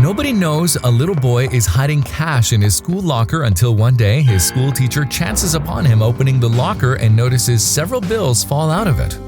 Nobody knows a little boy is hiding cash in his school locker until one day his school teacher chances upon him opening the locker and notices several bills fall out of it.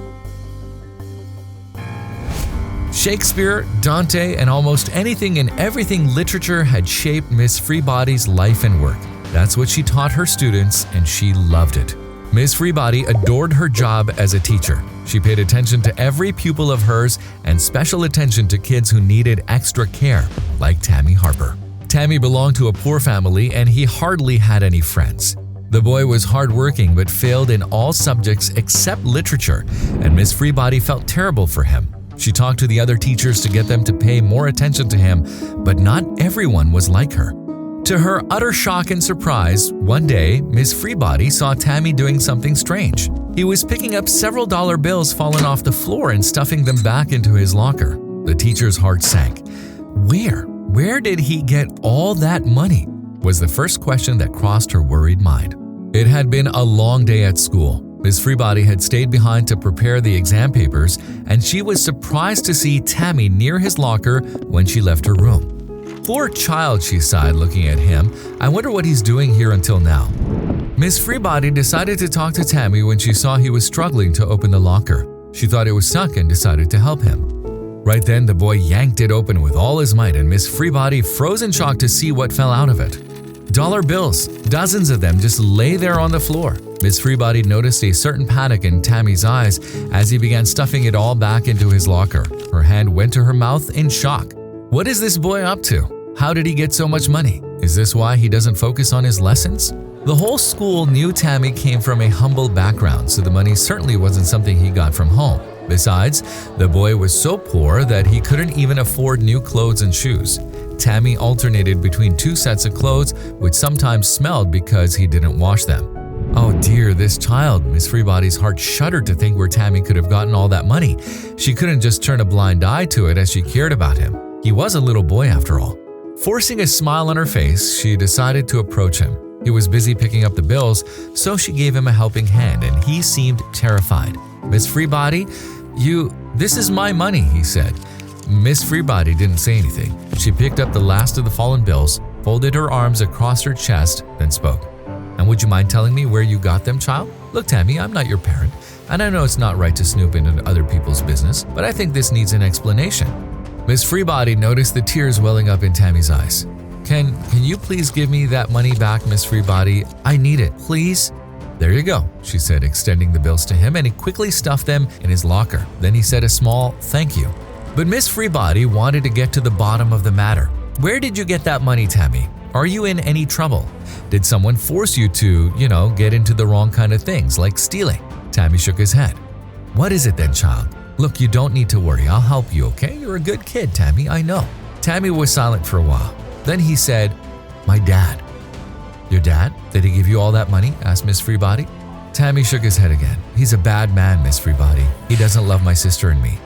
Shakespeare, Dante, and almost anything and everything literature had shaped Miss Freebody's life and work. That's what she taught her students, and she loved it. Miss Freebody adored her job as a teacher. She paid attention to every pupil of hers and special attention to kids who needed extra care, like Tammy Harper. Tammy belonged to a poor family and he hardly had any friends. The boy was hardworking but failed in all subjects except literature, and Miss Freebody felt terrible for him. She talked to the other teachers to get them to pay more attention to him, but not everyone was like her. To her utter shock and surprise, one day, Miss Freebody saw Tammy doing something strange. He was picking up several dollar bills fallen off the floor and stuffing them back into his locker. The teacher's heart sank. Where did he get all that money? Was the first question that crossed her worried mind. It had been a long day at school. Miss Freebody had stayed behind to prepare the exam papers, and she was surprised to see Tammy near his locker when she left her room. "Poor child," she sighed, looking at him. "I wonder what he's doing here until now." Miss Freebody decided to talk to Tammy when she saw he was struggling to open the locker. She thought it was stuck and decided to help him. Right then, the boy yanked it open with all his might, and Miss Freebody froze in shock to see what fell out of it. Dollar bills, dozens of them, just lay there on the floor. Miss Freebody noticed a certain panic in Tammy's eyes as he began stuffing it all back into his locker. Her hand went to her mouth in shock. What is this boy up to? How did he get so much money? Is this why he doesn't focus on his lessons? The whole school knew Tammy came from a humble background, so the money certainly wasn't something he got from home. Besides, the boy was so poor that he couldn't even afford new clothes and shoes. Tammy alternated between two sets of clothes, which sometimes smelled because he didn't wash them. Oh dear, this child. Miss Freebody's heart shuddered to think where Tammy could have gotten all that money. She couldn't just turn a blind eye to it as she cared about him. He was a little boy after all. Forcing a smile on her face, she decided to approach him. He was busy picking up the bills, so she gave him a helping hand, and he seemed terrified. "Miss Freebody, this is my money," he said. Miss Freebody didn't say anything. She picked up the last of the fallen bills, folded her arms across her chest, then spoke. "And would you mind telling me where you got them, child? Look, Tammy, I'm not your parent, and I know it's not right to snoop into other people's business, but I think this needs an explanation." Miss Freebody noticed the tears welling up in Tammy's eyes. Can you please give me that money back, Miss Freebody? I need it, please." "There you go," she said, extending the bills to him, and he quickly stuffed them in his locker. Then he said a small thank you. But Miss Freebody wanted to get to the bottom of the matter. "Where did you get that money, Tammy? Are you in any trouble? Did someone force you to, get into the wrong kind of things, like stealing?" Tammy shook his head. "What is it then, child? Look, you don't need to worry. I'll help you, okay? You're a good kid, Tammy, I know." Tammy was silent for a while. Then he said, "My dad." "Your dad? Did he give you all that money?" asked Miss Freebody. Tammy shook his head again. "He's a bad man, Miss Freebody. He doesn't love my sister and me."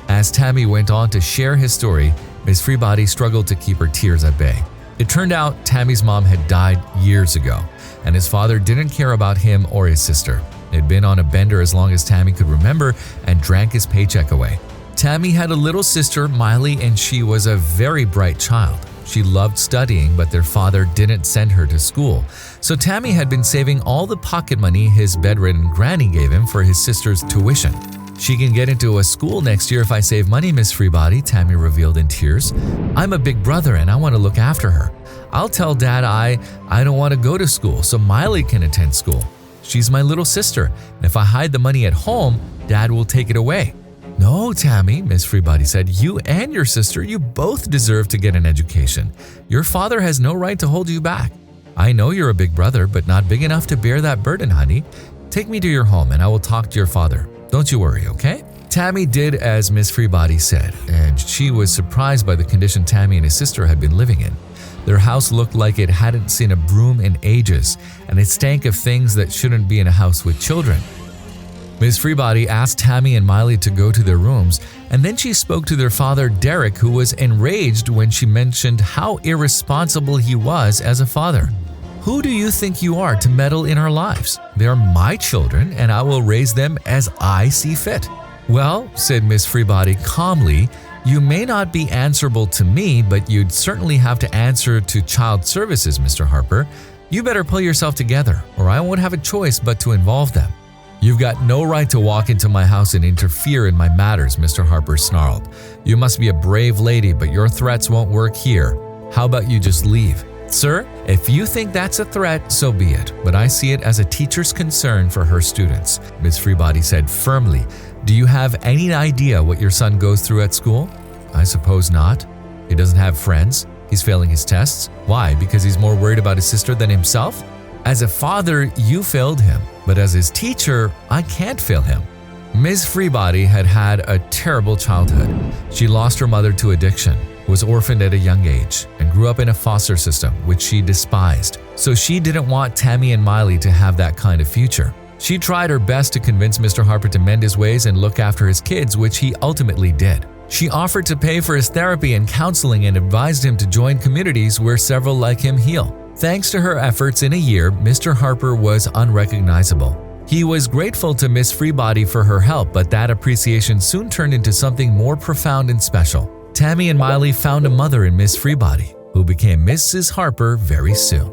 As Tammy went on to share his story, Miss Freebody struggled to keep her tears at bay. It turned out Tammy's mom had died years ago, and his father didn't care about him or his sister. He'd been on a bender as long as Tammy could remember and drank his paycheck away. Tammy had a little sister, Miley, and she was a very bright child. She loved studying, but their father didn't send her to school. So Tammy had been saving all the pocket money his bedridden granny gave him for his sister's tuition. "She can get into a school next year if I save money, Miss Freebody," Tammy revealed in tears. "I'm a big brother and I want to look after her. I'll tell Dad I don't want to go to school so Miley can attend school. She's my little sister, and if I hide the money at home, Dad will take it away." "No, Tammy," Miss Freebody said, "you and your sister, you both deserve to get an education. Your father has no right to hold you back. I know you're a big brother, but not big enough to bear that burden, honey. Take me to your home and I will talk to your father. Don't you worry, okay?" Tammy did as Miss Freebody said, and she was surprised by the condition Tammy and his sister had been living in. Their house looked like it hadn't seen a broom in ages, and it stank of things that shouldn't be in a house with children. Miss Freebody asked Tammy and Miley to go to their rooms, and then she spoke to their father, Derek, who was enraged when she mentioned how irresponsible he was as a father. "Who do you think you are to meddle in our lives? They are my children, and I will raise them as I see fit." "Well," said Miss Freebody calmly, You may not be answerable to me, but you'd certainly have to answer to child services, Mr. Harper. You better pull yourself together, or I won't have a choice but to involve them." "You've got no right to walk into my house and interfere in my matters," Mr. Harper snarled. "You must be a brave lady, but your threats won't work here. How about you just leave?" "Sir, if you think that's a threat, so be it, but I see it as a teacher's concern for her students," Ms. Freebody said firmly. "Do you have any idea what your son goes through at school?" "I suppose not. He doesn't have friends. He's failing his tests. Why? Because he's more worried about his sister than himself? As a father, you failed him, but as his teacher, I can't fail him." Ms. Freebody had had a terrible childhood. She lost her mother to addiction, was orphaned at a young age, and grew up in a foster system, which she despised. So she didn't want Tammy and Miley to have that kind of future. She tried her best to convince Mr. Harper to mend his ways and look after his kids, which he ultimately did. She offered to pay for his therapy and counseling and advised him to join communities where several like him heal. Thanks to her efforts, in a year, Mr. Harper was unrecognizable. He was grateful to Miss Freebody for her help, but that appreciation soon turned into something more profound and special. Tammy and Miley found a mother in Miss Freebody, who became Mrs. Harper very soon.